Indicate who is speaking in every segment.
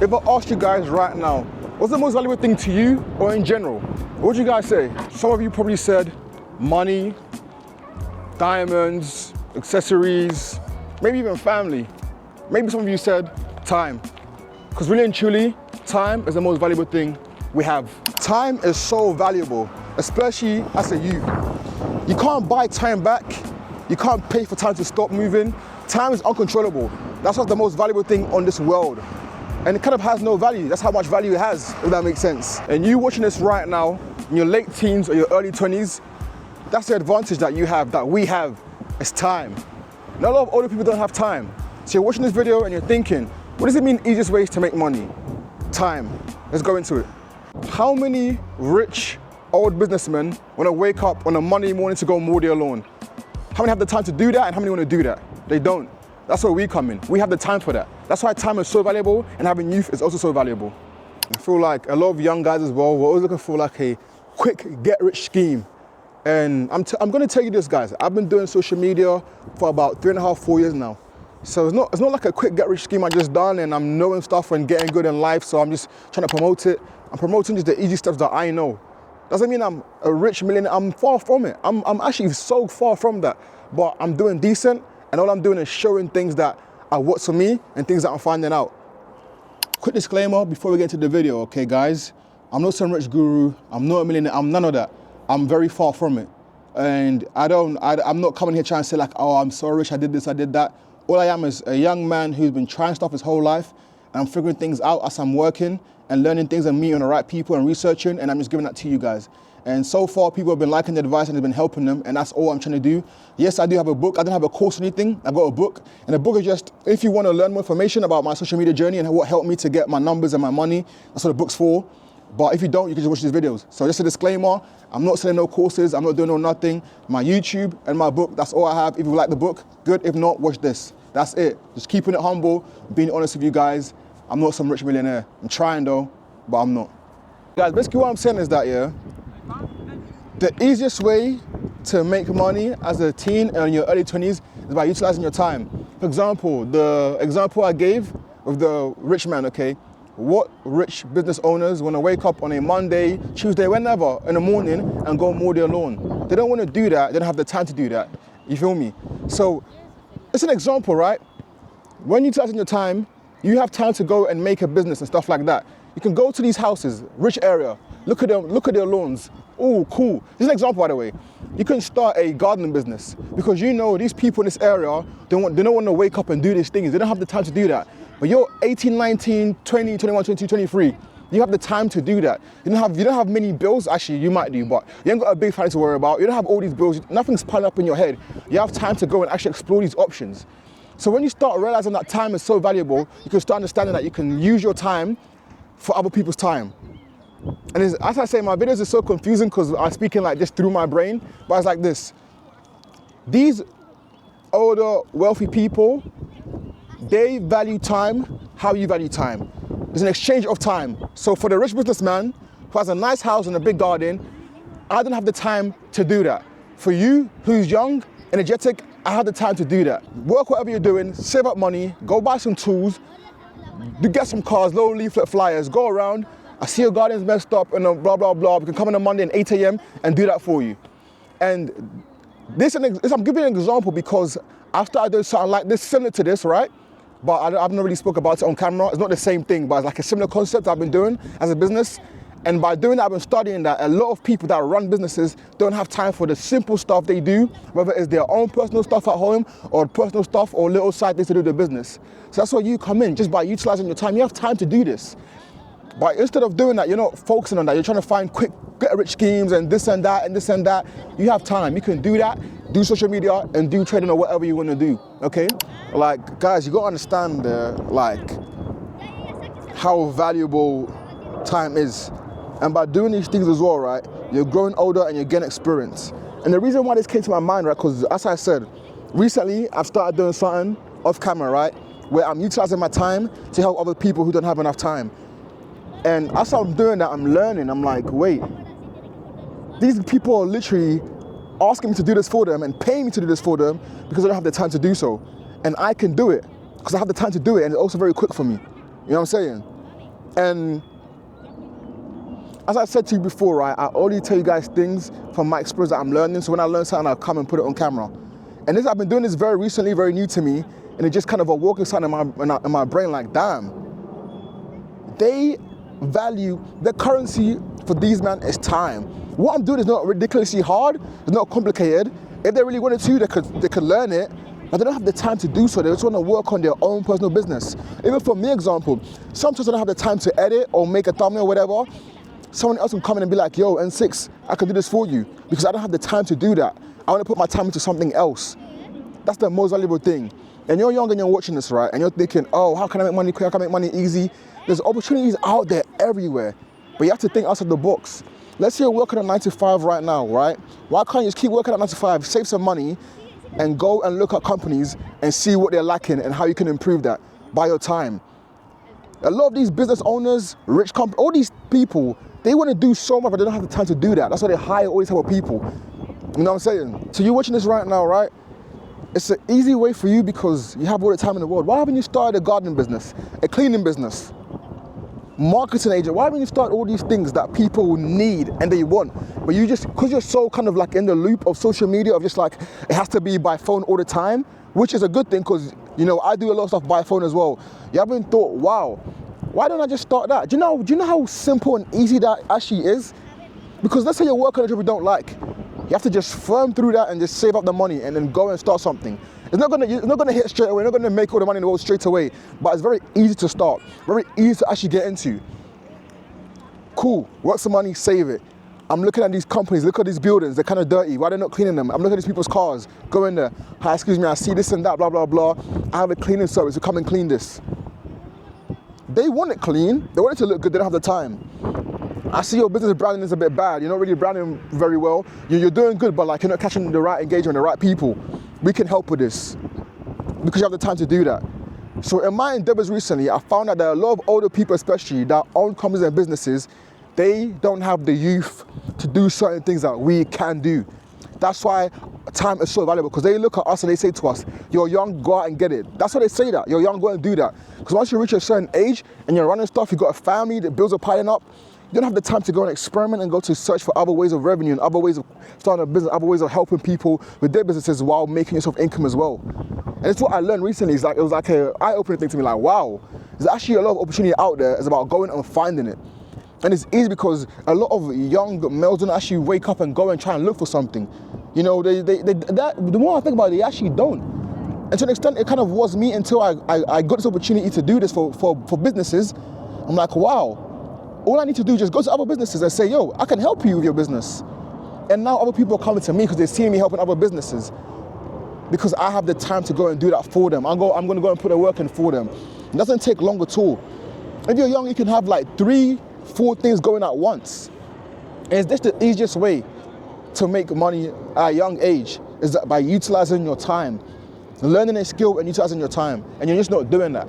Speaker 1: If I asked you guys right now, what's the most valuable thing to you or in general? What would you guys say? Some of you probably said money, diamonds, accessories, maybe even family. Maybe some of you said time. Because really and truly, time is the most valuable thing we have. Time is so valuable, especially as a youth. You can't buy time back. You can't pay for time to stop moving. Time is uncontrollable. That's what's the most valuable thing on this world. And it kind of has no value. That's how much value it has, if that makes sense. And you watching this right now, in your late teens or your early 20s, that's the advantage that you have, that we have, is time. Not a lot of older people don't have time. So you're watching this video and you're thinking, what does it mean easiest ways to make money? Time. Let's go into it. How many rich old businessmen want to wake up on a Monday morning to go mow their lawn? How many have the time to do that and how many want to do that? They don't. That's where we come in. We have the time for that. That's why time is so valuable, and having youth is also so valuable. I feel like a lot of young guys as well, we're always looking for like a quick get-rich scheme. And I'm going to tell you this, guys. I've been doing social media for about 3.5, 4 years now. So it's not like a quick get-rich scheme I just done and I'm knowing stuff and getting good in life, so I'm just trying to promote it. I'm promoting just the easy steps that I know. Doesn't mean I'm a rich millionaire. I'm far from it. I'm actually so far from that. But I'm doing decent. And all I'm doing is showing things that are what's for me and things that I'm finding out. Quick disclaimer before we get into the video, okay guys? I'm not some rich guru, I'm not a millionaire, I'm none of that. I'm very far from it. And I'm not coming here trying to say like, oh, I'm so rich, I did this, I did that. All I am is a young man who's been trying stuff his whole life, and I'm figuring things out as I'm working and learning things and meeting the right people and researching, and I'm just giving that to you guys. And so far, people have been liking the advice and it's been helping them, and that's all I'm trying to do. Yes, I do have a book. I don't have a course or anything. I got a book, and the book is just, if you want to learn more information about my social media journey and what helped me to get my numbers and my money, that's what the book's for. But if you don't, you can just watch these videos. So just a disclaimer, I'm not selling no courses, I'm not doing no nothing. My YouTube and my book, that's all I have. If you like the book, good. If not, watch this. That's it. Just keeping it humble, being honest with you guys. I'm not some rich millionaire. I'm trying though, but I'm not. Guys, basically what I'm saying is that, yeah, the easiest way to make money as a teen and in your early 20s is by utilizing your time. For example, the example I gave of the rich man, okay? What rich business owners want to wake up on a Monday, Tuesday, whenever, in the morning and go mow their lawn? They don't want to do that. They don't have the time to do that. You feel me? So it's an example, right? When you're utilizing your time, you have time to go and make a business and stuff like that. You can go to these houses, rich area, look at them, look at their lawns. Oh, cool. This is an example, by the way. You can start a gardening business because you know these people in this area, they don't want to wake up and do these things. They don't have the time to do that. But you're 18, 19, 20, 21, 22, 23. You have the time to do that. You don't have many bills. Actually, you might do, but you ain't got a big family to worry about. You don't have all these bills. Nothing's piling up in your head. You have time to go and actually explore these options. So when you start realizing that time is so valuable, you can start understanding that you can use your time for other people's time. And as I say, my videos are so confusing because I'm speaking like this through my brain, but it's like this. These older, wealthy people, they value time how you value time. There's an exchange of time. So for the rich businessman who has a nice house and a big garden, I don't have the time to do that. For you, who's young, energetic, I have the time to do that. Work whatever you're doing, save up money, go buy some tools, get some cars, little leaflet flyers, go around. I see your garden's messed up and blah, blah, blah. We can come on a Monday at 8 a.m. and do that for you. And I'm giving an example because I started doing something like this, similar to this, right? But I've not really spoke about it on camera. It's not the same thing, but it's like a similar concept I've been doing as a business. And by doing that, I've been studying that a lot of people that run businesses don't have time for the simple stuff they do, whether it's their own personal stuff at home or personal stuff or little side things to do with the business. So that's where you come in, just by utilizing your time. You have time to do this. But instead of doing that, you're not focusing on that. You're trying to find quick, get-rich schemes and this and that and this and that. You have time. You can do that, do social media, and do trading or whatever you want to do, okay? Like, guys, you got to understand, like, how valuable time is. And by doing these things as well, right, you're growing older and you're getting experience. And the reason why this came to my mind, right, because as I said, recently I've started doing something off camera, right, where I'm utilizing my time to help other people who don't have enough time. And as I'm doing that, I'm learning. I'm like, wait, these people are literally asking me to do this for them and paying me to do this for them because I don't have the time to do so. And I can do it because I have the time to do it, and it's also very quick for me. You know what I'm saying? And as I said to you before, right, I only tell you guys things from my experience that I'm learning. So when I learn something, I'll come and put it on camera. And I've been doing this very recently, very new to me, and it just kind of awoken something in my brain like, damn, they value, the currency for these men is time. What I'm doing is not ridiculously hard, it's not complicated. If they really wanted to, they could learn it, but they don't have the time to do so. They just want to work on their own personal business. Even for me, example, sometimes I don't have the time to edit or make a thumbnail or whatever. Someone else can come in and be like, yo, Nsix, I can do this for you, because I don't have the time to do that. I want to put my time into something else. That's the most valuable thing. And you're young and you're watching this, right? And you're thinking, oh, how can I make money quick? How can I make money easy? There's opportunities out there everywhere, but you have to think outside the box. Let's say you're working at 9 to 5 right now, right? Why can't you just keep working at 9 to 5, save some money, and go and look at companies and see what they're lacking and how you can improve that by your time? A lot of these business owners, rich companies, all these people, they want to do so much, but they don't have the time to do that. That's why they hire all these type of people. You know what I'm saying? So you're watching this right now, right? It's an easy way for you because you have all the time in the world. Why haven't you started a gardening business, a cleaning business, marketing agent? Why haven't you started all these things that people need and they want? But you just, because you're so kind of like in the loop of social media, of just like, it has to be by phone all the time, which is a good thing because, you know, I do a lot of stuff by phone as well. You haven't thought, wow, why don't I just start that? Do you know how simple and easy that actually is? Because let's say you're working on a job you don't like. You have to just firm through that and just save up the money and then go and start something. It's not gonna hit straight away, you're not gonna make all the money in the world straight away, but it's very easy to start, very easy to actually get into. Cool, work some money, save it. I'm looking at these companies, look at these buildings, they're kind of dirty, why are they not cleaning them? I'm looking at these people's cars, go in there, hi, excuse me, I see this and that, blah, blah, blah. I have a cleaning service, to come and clean this. They want it clean, they want it to look good, they don't have the time. I see your business branding is a bit bad. You're not really branding very well. You're doing good, but like you're not catching the right engagement, the right people. We can help with this because you have the time to do that. So in my endeavors recently, I found out that a lot of older people, especially that own companies and businesses, they don't have the youth to do certain things that we can do. That's why time is so valuable, because they look at us and they say to us, you're young, go out and get it. That's why they say that. You're young, go out and do that. Because once you reach a certain age and you're running stuff, you've got a family, the bills are piling up, you don't have the time to go and experiment and go to search for other ways of revenue and other ways of starting a business, other ways of helping people with their businesses while making yourself income as well. And it's what I learned recently. It was like an eye-opening thing to me, like, wow, there's actually a lot of opportunity out there. It's about going and finding it. And it's easy because a lot of young males don't actually wake up and go and try and look for something. You know, the more I think about it, they actually don't. And to an extent, it kind of was me until I got this opportunity to do this for businesses. I'm like, wow. All I need to do is just go to other businesses and say, yo, I can help you with your business. And now other people are coming to me because they're seeing me helping other businesses because I have the time to go and do that for them. I'm going to go and put the work in for them. It doesn't take long at all. If you're young, you can have like 3, 4 things going at once. And it's just the easiest way to make money at a young age is that by utilizing your time, learning a skill and utilizing your time. And you're just not doing that.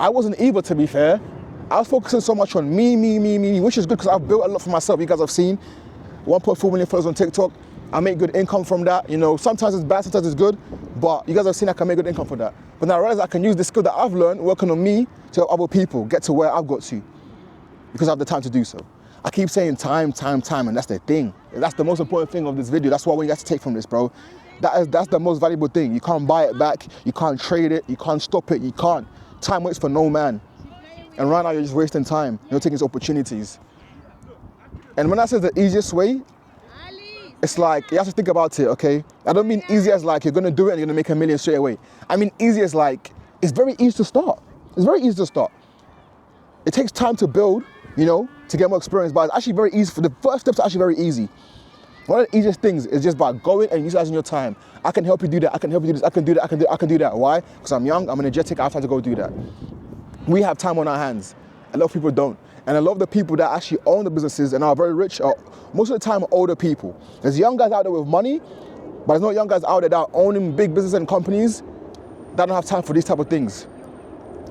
Speaker 1: I wasn't either, to be fair. I was focusing so much on me, which is good because I've built a lot for myself. You guys have seen 1.4 million followers on TikTok. I make good income from that. You know, sometimes it's bad, sometimes it's good, but you guys have seen I can make good income from that. But now I realize I can use the skill that I've learned working on me to help other people get to where I've got to because I have the time to do so. I keep saying time, and that's the thing. That's the most important thing of this video. That's what you have to take from this, bro. That's the most valuable thing. You can't buy it back. You can't trade it. You can't stop it. You can't. Time waits for no man. And right now you're just wasting time. You're taking these opportunities. And when I say the easiest way, it's like, you have to think about it, okay? I don't mean easy as like you're gonna do it and you're gonna make $1 million straight away. I mean easy as like, it's very easy to start. It's very easy to start. It takes time to build, you know, to get more experience, but it's actually very easy. For the first steps are actually very easy. One of the easiest things is just by going and utilizing your time. I can help you do that, I can help you do this, I can do that, I can do that. Why? Because I'm young, I'm energetic, I have time to go do that. We have time on our hands. A lot of people don't. And a lot of the people that actually own the businesses and are very rich are most of the time older people. There's young guys out there with money, but there's not young guys out there that are owning big businesses and companies that don't have time for these type of things.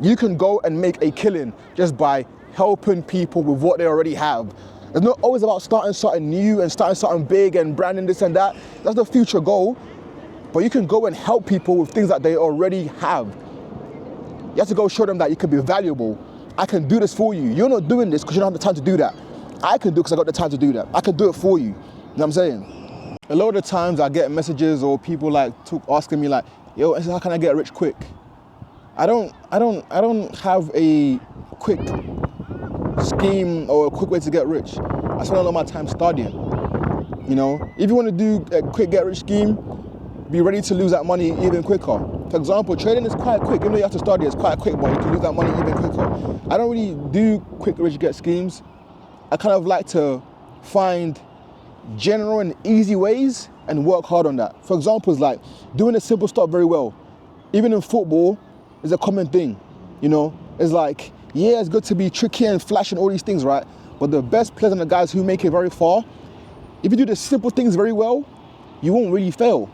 Speaker 1: You can go and make a killing just by helping people with what they already have. It's not always about starting something new and starting something big and branding this and that. That's the future goal. But you can go and help people with things that they already have. You have to go show them that you can be valuable I can do this for you. You're not doing this because you don't have the time to do that. I can do it because I got the time to do that. I can do it for you. You know what I'm saying? A lot of the times I get messages or people like asking me like, yo, how can I get rich quick? I don't have a quick scheme or a quick way to get rich. I spend a lot of my time studying. You know, if you want to do a quick get rich scheme, be ready to lose that money even quicker. For example, trading is quite quick. Even though you have to study, it's quite quick, but you can lose that money even quicker. I don't really do quick rich get schemes. I kind of like to find general and easy ways and work hard on that. For example, it's like doing the simple stuff very well. Even in football, is a common thing, you know? It's like, yeah, it's good to be tricky and flash and all these things, right? But the best players and the guys who make it very far, if you do the simple things very well, you won't really fail.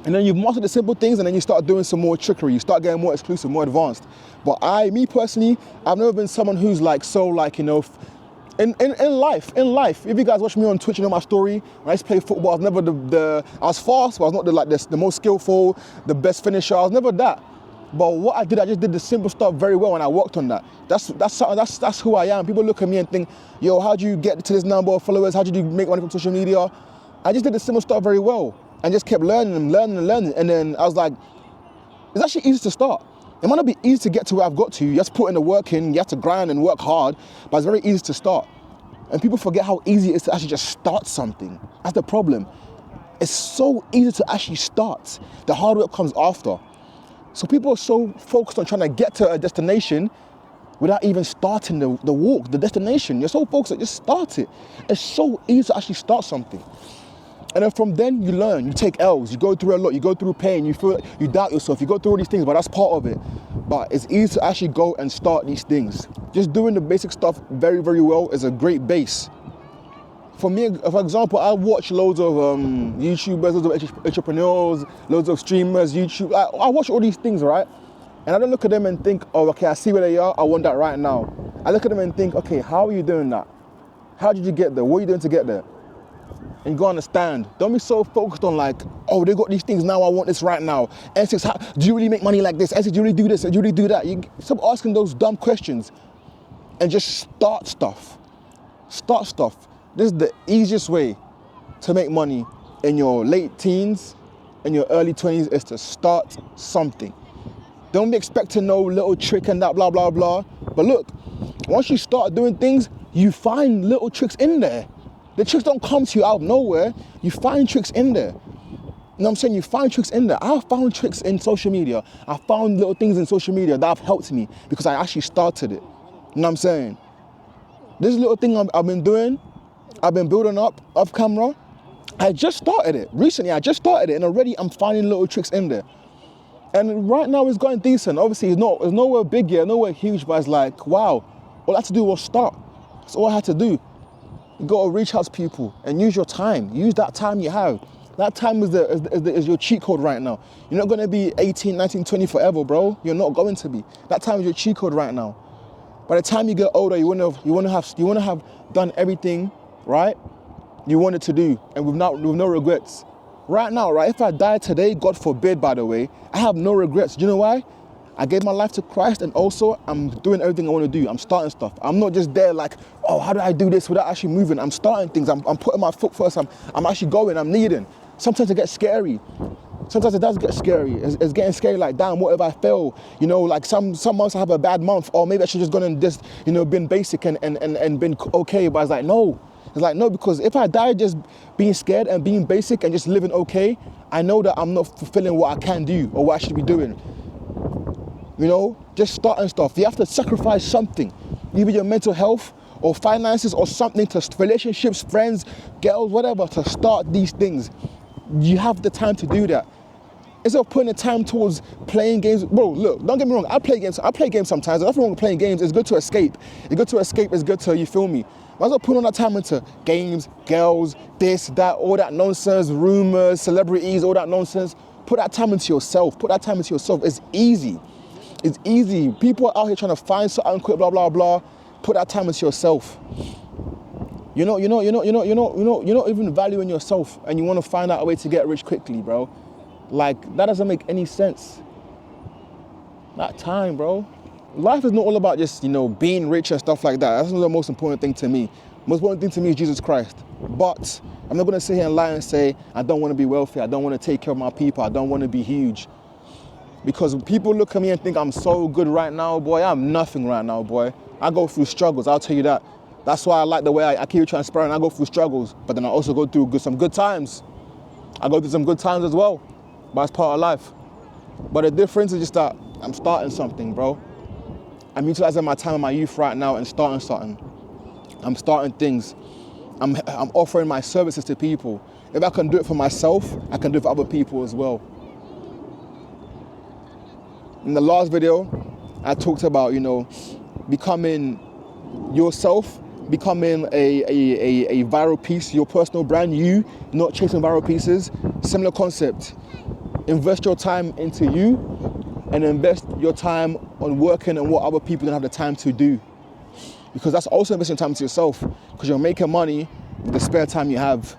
Speaker 1: And then you've mastered the simple things and then you start doing some more trickery. You start getting more exclusive, more advanced. But me personally, I've never been someone who's like, so like, you know, in life, if you guys watch me on Twitch, you know my story. When I used to play football, I was never I was fast, but I was not the most skillful, the best finisher. I was never that. But what I did, I just did the simple stuff very well and I worked on that. That's who I am. People look at me and think, yo, how'd you get to this number of followers? How'd you make money from social media? I just did the simple stuff very well and just kept learning. And then I was like, it's actually easy to start. It might not be easy to get to where I've got to. You have to put in the work in, you have to grind and work hard, but it's very easy to start. And people forget how easy it is to actually just start something. That's the problem. It's so easy to actually start. The hard work comes after. So people are so focused on trying to get to a destination without even starting the walk, the destination. You're so focused on just start it. It's so easy to actually start something. And then from then you learn, you take L's, you go through a lot, you go through pain, you feel, you doubt yourself, you go through all these things, but that's part of it. But it's easy to actually go and start these things. Just doing the basic stuff very, very well is a great base. For me, for example, I watch loads of YouTubers, loads of entrepreneurs, loads of streamers, YouTube. I watch all these things, right? And I don't look at them and think, oh, okay, I see where they are, I want that right now. I look at them and think, okay, how are you doing that? How did you get there? What are you doing to get there? And go understand. Don't be so focused on like, oh, they got these things now, I want this right now. Nsix, do you really make money like this? Nsix, do you really do this? Do you really do that? You stop asking those dumb questions and just start stuff. Start stuff. This is the easiest way to make money in your late teens and your early 20s is to start something. Don't be expecting no little trick and that blah, blah, blah. But look, once you start doing things, you find little tricks in there. The tricks don't come to you out of nowhere. You find tricks in there. You know what I'm saying? You find tricks in there. I found tricks in social media. I found little things in social media that have helped me because I actually started it. You know what I'm saying? This little thing I've been doing, I've been building up off camera. I just started it. Recently, I just started it and already I'm finding little tricks in there. And right now it's going decent. Obviously, it's nowhere big yet, nowhere huge, but it's like, wow, all I had to do was start. That's all I had to do. You got to reach out to people and use your time. Use that time you have. That time is your cheat code right now. You're not going to be 18, 19, 20 forever, bro. You're not going to be. That time is your cheat code right now. By the time you get older, you want to have done everything, right, you wanted to do, and with no regrets. Right now, right, if I die today, God forbid, by the way, I have no regrets. Do you know why? I gave my life to Christ, and also I'm doing everything I want to do. I'm starting stuff. I'm not just there like, oh, how do I do this without actually moving? I'm starting things. I'm putting my foot first. I'm actually going. I'm leading. Sometimes it gets scary. Sometimes it does get scary. It's getting scary. Like, damn, what if I fail? You know, like some months I have a bad month, or maybe I should just gone and just, you know, been basic and been okay. But it's like, no. It's like, no, because if I die just being scared and being basic and just living okay, I know that I'm not fulfilling what I can do or what I should be doing. You know, just starting stuff. You have to sacrifice something, either your mental health or finances or something, to relationships, friends, girls, whatever, to start these things. You have the time to do that. Instead of putting the time towards playing games, bro, look, don't get me wrong, I play games sometimes. There's nothing wrong with playing games. It's good to escape. It's good to escape, it's good to, you feel me? Might as well put all that time into games, girls, this, that, all that nonsense, rumors, celebrities, all that nonsense. Put that time into yourself. Put that time into yourself. It's easy. It's easy. People are out here trying to find something quick, blah, blah, blah. Put that time into yourself. You're not even valuing yourself, and you want to find out a way to get rich quickly, bro. Like, that doesn't make any sense. That time, bro. life is not all about just, being rich and stuff like that. That's not the most important thing to me. The most important thing to me is Jesus Christ. But I'm not going to sit here and lie and say, I don't want to be wealthy. I don't want to take care of my people. I don't want to be huge. Because people look at me and think I'm so good right now, boy. I'm nothing right now, boy. I go through struggles, I'll tell you that. That's why I like the way I keep it transparent. I go through struggles, but then I also go through some good times. I go through some good times as well, but it's part of life. But the difference is just that I'm starting something, bro. I'm utilizing my time and my youth right now and starting something. I'm starting things. I'm offering my services to people. If I can do it for myself, I can do it for other people as well. In the last video, I talked about, becoming yourself, becoming a viral piece, your personal brand, you, not chasing viral pieces. Similar concept. Invest your time into you and invest your time on working on what other people don't have the time to do. Because that's also investing time to yourself, because you're making money with the spare time you have.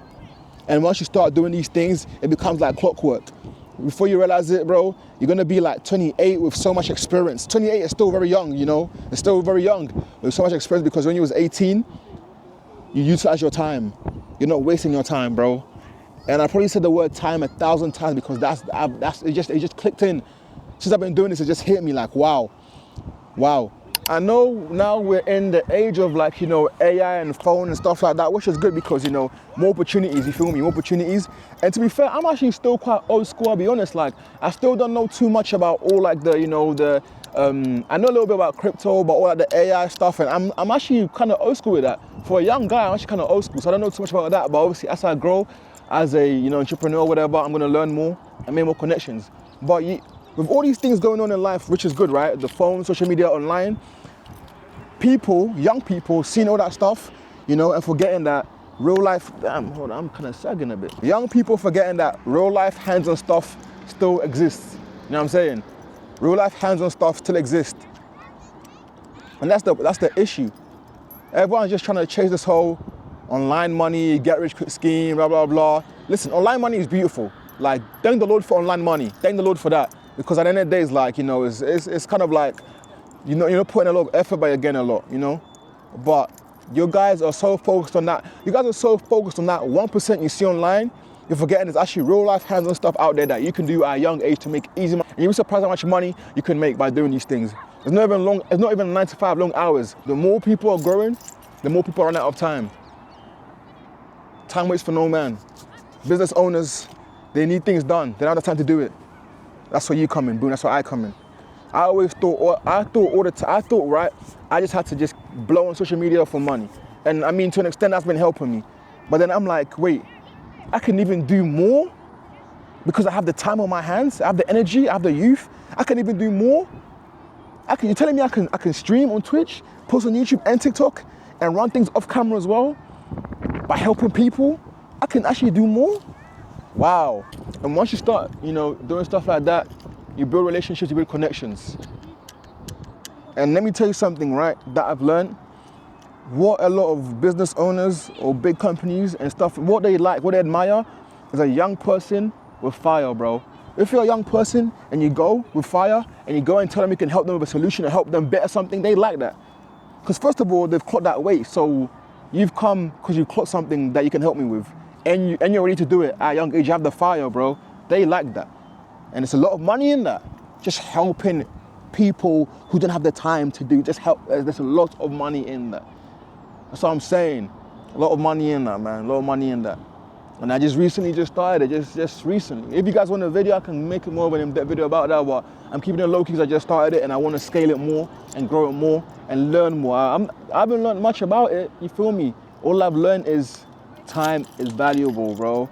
Speaker 1: And once you start doing these things, it becomes like clockwork. Before you realize it, bro, you're gonna be like 28 with so much experience. 28 is still very young, It's still very young with so much experience, because when you was 18, you utilize your time. You're not wasting your time, bro. And I probably said the word time 1,000 times because it just clicked in. Since I've been doing this, it just hit me like, wow. I know now we're in the age of AI and phone and stuff like that, which is good because, more opportunities, you feel me, more opportunities. And to be fair, I'm actually still quite old school, I'll be honest. I still don't know too much about all I know a little bit about crypto, but all the AI stuff, and I'm actually kind of old school with that. For a young guy, I'm actually kind of old school, so I don't know too much about that, but obviously as I grow as a, entrepreneur or whatever, I'm gonna learn more and make more connections. But with all these things going on in life, which is good, right? The phone, social media, online, young people seeing all that stuff, and forgetting that real life, hold on, I'm kind of sagging a bit. Young people forgetting that real life hands-on stuff still exists. You know what I'm saying? Real life hands-on stuff still exists. And that's the issue. Everyone's just trying to chase this whole online money, get rich quick scheme, blah, blah, blah. Listen, online money is beautiful. Thank the Lord for online money. Thank the Lord for that. Because at the end of the day, it's it's kind of like, you're putting a lot of effort, but you're getting a lot, But you guys are so focused on that. You guys are so focused on that 1% you see online, you're forgetting there's actually real life hands-on stuff out there that you can do at a young age to make easy money. And you'll be surprised how much money you can make by doing these things. It's not even 9 to 5 long hours. The more people are growing, the more people run out of time. Time waits for no man. Business owners, they need things done. They don't have the time to do it. That's where you come in, boom, that's where I come in. I thought, right, I just had to just blow on social media for money. And I mean, to an extent, that's been helping me. But then I'm like, wait, I can even do more because I have the time on my hands, I have the energy, I have the youth. I can even do more. You're telling me I can stream on Twitch, post on YouTube and TikTok, and run things off camera as well by helping people? I can actually do more? Wow. And once you start, doing stuff like that, you build relationships, you build connections. And let me tell you something, right, that I've learned. What a lot of business owners or big companies and stuff, what they admire is a young person with fire, bro. If you're a young person and you go with fire and you go and tell them you can help them with a solution or help them better something, they like that. Because first of all, they've clocked that weight. So you've come because you've clocked something that you can help me with. And you're ready to do it at a young age. You have the fire, bro. They like that. And it's a lot of money in that. Just helping people who don't have the time to do, just help. There's a lot of money in that. That's what I'm saying. A lot of money in that, man. A lot of money in that. And I just recently started it, just recently. If you guys want a video, I can make more of an in-depth video about that, but I'm keeping it low key because I just started it and I want to scale it more and grow it more and learn more. I haven't learned much about it, you feel me? All I've learned is time is valuable, bro.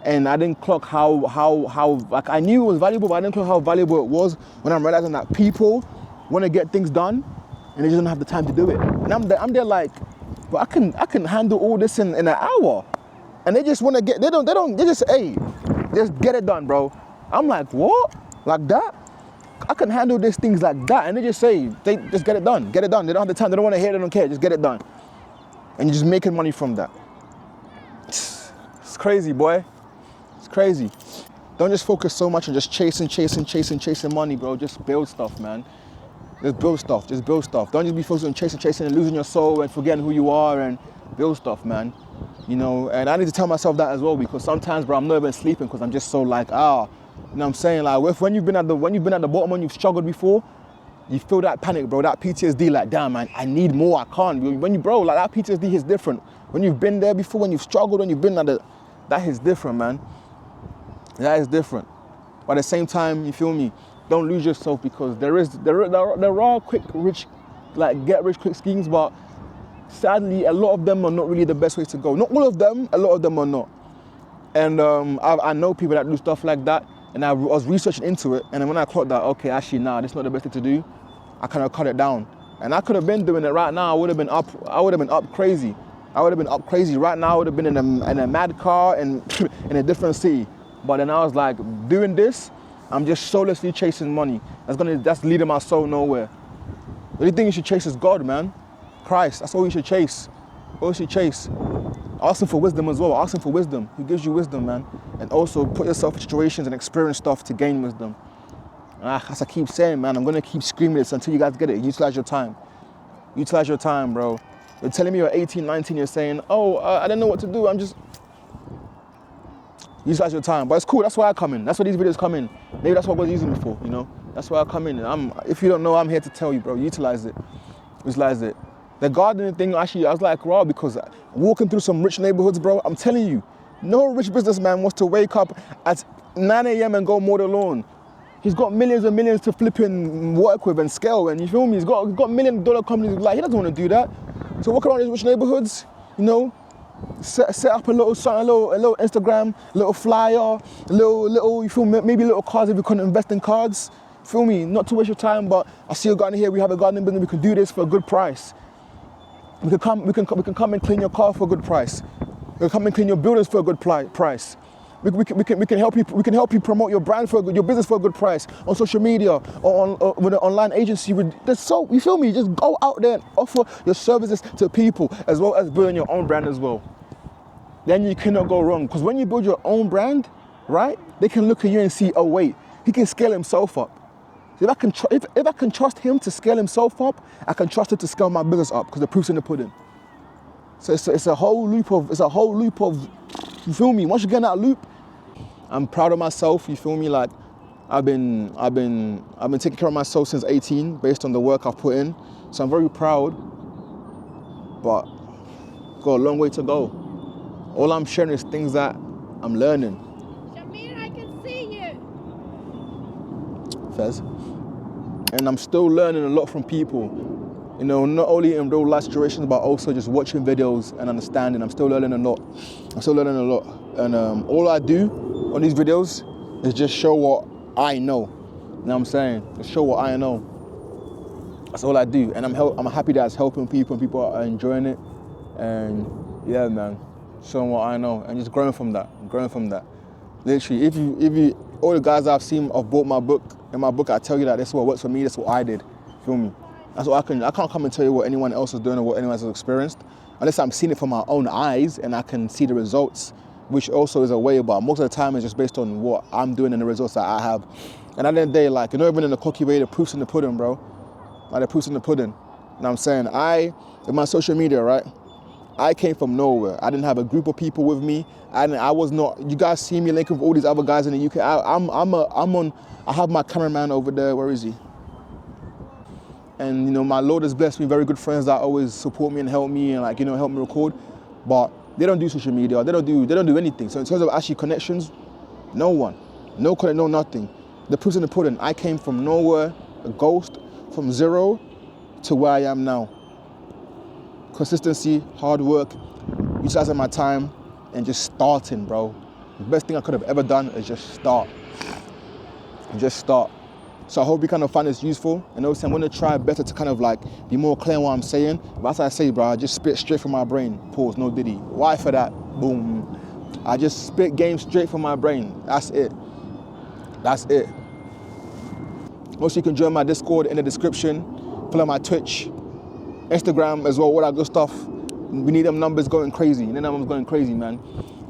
Speaker 1: And I didn't clock how I knew it was valuable, but I didn't clock how valuable it was when I'm realizing that people want to get things done and they just don't have the time to do it. And I'm there like, but I can handle all this in an hour. And they just want to they just, hey, just get it done, bro. I'm like, what? Like that? I can handle these things like that. And they just say, they just get it done. Get it done. They don't have the time. They don't want to hear it. They don't care. Just get it done. And you're just making money from that. It's crazy, boy. It's crazy. Don't just focus so much on just chasing money, bro. Just build stuff, man. Just build stuff, just build stuff. Don't just be focused on chasing and losing your soul and forgetting who you are, and build stuff, man. You know, and I need to tell myself that as well, because sometimes, bro, I'm not even sleeping because I'm just so like, you know what I'm saying? Like, when you've been at the bottom, when you've struggled before, you feel that panic, bro, that PTSD, like, damn, man, I need more, I can't. When you, bro, like, that PTSD is different. When you've been there before, when you've struggled, when you've been that is different, man. That is different. But at the same time, you feel me? Don't lose yourself, because there are quick, rich, like, get rich quick schemes, but sadly, a lot of them are not really the best ways to go. Not all of them, a lot of them are not. And I know people that do stuff like that, and I was researching into it, and then when I clocked that, okay, actually, nah, this is not the best thing to do, I kind of cut it down. And I could have been doing it right now. I would have been up crazy. Right now, I would have been in a mad car and in a different city. But then I was like, doing this, I'm just soullessly chasing money. That's leading my soul nowhere. The only thing you should chase is God, man. Christ, that's all you should chase. All you should chase. Ask him for wisdom as well. Ask him for wisdom. He gives you wisdom, man. And also put yourself in situations and experience stuff to gain wisdom. As I keep saying, man, I'm gonna keep screaming this until you guys get it. Utilize your time. Utilize your time, bro. You're telling me you're 18, 19, you're saying, I don't know what to do, I'm just... Utilize your time. But it's cool, that's why I come in. That's why these videos come in. Maybe that's what God's using me for, you know? That's why I come in. If you don't know, I'm here to tell you, bro. Utilize it. Utilize it. The gardening thing, actually, I was like, wow, because walking through some rich neighborhoods, bro, I'm telling you, no rich businessman wants to wake up at 9 a.m. and go mow the lawn. He's got millions and millions to flip and work with and scale, and you feel me? He's got $1 million companies. Like, he doesn't want to do that. So walk around these rich neighborhoods, you know, set up a little something, a little Instagram, a little flyer, a little, you feel me? Maybe little cards if you couldn't invest in cards. Feel me? Not to waste your time, but I see a garden here. We have a gardening business. We can do this for a good price. We can come and clean your car for a good price. We can come and clean your buildings for a good price. We can help you. We can help you promote your brand your business for a good price on social media or with an online agency. You feel me? Just go out there and offer your services to people, as well as building your own brand as well. Then you cannot go wrong, because when you build your own brand, right? They can look at you and see, oh wait, he can scale himself up. If I can trust him to scale himself up, I can trust him to scale my business up, because the proof's in the pudding. So it's a whole loop of, you feel me? Once you get in that loop, I'm proud of myself, you feel me? Like, I've been taking care of myself since 18 based on the work I've put in. So I'm very proud, but got a long way to go. All I'm sharing is things that I'm learning.
Speaker 2: Shamir, I can see you.
Speaker 1: Fez. And I'm still learning a lot from people. You know, not only in real life situations, but also just watching videos and understanding. I'm still learning a lot. And all I do on these videos is just show what I know. You know what I'm saying? Just show what I know. That's all I do. And I'm happy that it's helping people and people are enjoying it. And yeah, man, showing what I know and just growing from that. Literally, if you, all the guys I've seen have bought my book, in my book I tell you that this is what works for me, this is what I did. Feel me? That's what I can't come and tell you what anyone else is doing or what anyone else has experienced, unless I'm seeing it from my own eyes and I can see the results, which also is a way, but most of the time it's just based on what I'm doing and the results that I have. And at the end of the day, like, you're not even in a cocky way, the proof's in the pudding, bro. Like, the proof's in the pudding. You know what I'm saying? In my social media, right, I came from nowhere. I didn't have a group of people with me. I was not, you guys see me linking with all these other guys in the UK. I have my cameraman over there, where is he? And, you know, my Lord has blessed me, very good friends that always support me and help me and, like, you know, help me record. But they don't do social media, they don't do anything. So in terms of actually connections, no one. No connect, no nothing. The proof's in the pudding. I came from nowhere, a ghost, from zero to where I am now. Consistency, hard work, utilizing my time, and just starting, bro. The best thing I could have ever done is just start. So I hope you kind of find this useful. And obviously I'm gonna try better to kind of like be more clear on what I'm saying. But as I say, bro, I just spit straight from my brain. Pause, no diddy. Why for that? Boom. I just spit game straight from my brain. That's it. Also, you can join my Discord in the description. Follow my Twitch, Instagram as well, all that good stuff. We need them numbers going crazy. You need them numbers going crazy, man.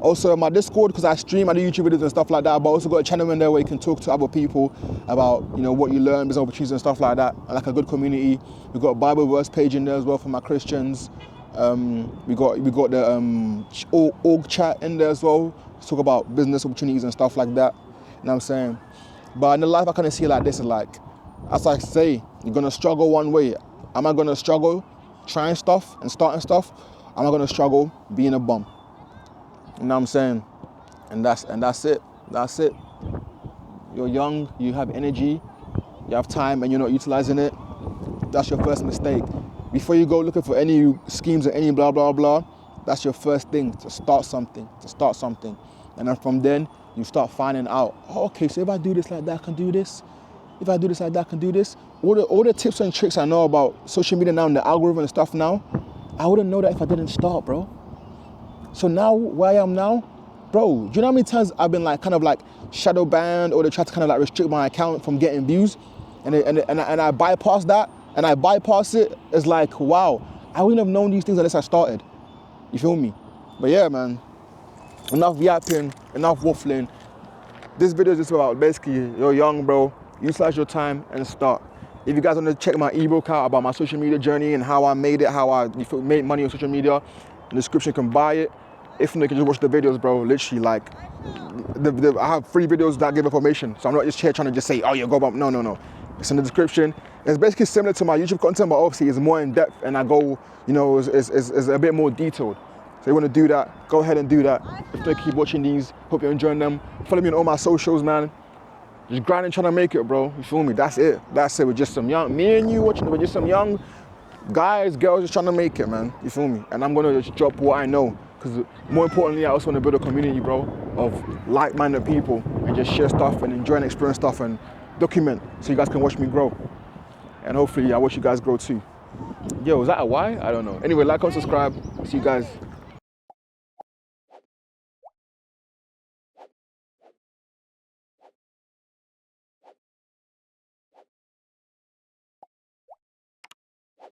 Speaker 1: Also, my Discord, because I stream, I do YouTube videos and stuff like that, but I also got a channel in there where you can talk to other people about, you know, what you learn, business opportunities and stuff like that, and like a good community. We've got a Bible verse page in there as well for my Christians. We got the org chat in there as well to talk about business opportunities and stuff like that. You know what I'm saying? But in the life, I kind of see it like this, like, as I say, you're gonna struggle one way. Am I gonna struggle trying stuff and starting stuff? Am I gonna struggle being a bum? You know what I'm saying? And that's it. That's it. You're young, you have energy, you have time, and you're not utilizing it. That's your first mistake. Before you go looking for any schemes or any blah, blah, blah, that's your first thing, to start something. And then from then, you start finding out, oh, okay, so if I do this like that, I can do this. If I do this like that, I can do this. All the tips and tricks I know about social media now and the algorithm and stuff now, I wouldn't know that if I didn't start, bro. So now, where I am now, bro, do you know how many times I've been like, kind of like shadow banned, or they try to kind of like restrict my account from getting views, and I bypass that, and I bypass it. It's like, wow, I wouldn't have known these things unless I started. You feel me? But yeah, man, enough yapping, enough waffling. This video is just about basically, you're young, bro, utilize your time and start. If you guys want to check my ebook out about my social media journey and how I made it, how I made money on social media, in the description you can buy it. If not, you can just watch the videos, bro. Literally, like, I have 3 videos that give information. So I'm not just here trying to just say, oh, yeah, go about. No. It's in the description. It's basically similar to my YouTube content, but obviously it's more in depth, and I go, you know, it's a bit more detailed. So you want to do that, go ahead and do that. If not, keep watching these. Hope you're enjoying them. Follow me on all my socials, man. Just grinding, trying to make it, bro. You feel me? That's it. We're just some young, me and you watching, we're just some young guys, girls just trying to make it, man. You feel me? And I'm going to just drop what I know. Because more importantly, I also want to build a community, bro, of like-minded people and just share stuff and enjoy and experience stuff and document so you guys can watch me grow. And hopefully I watch you guys grow too. Yo, is that a why? I don't know. Anyway, like and subscribe. See you guys.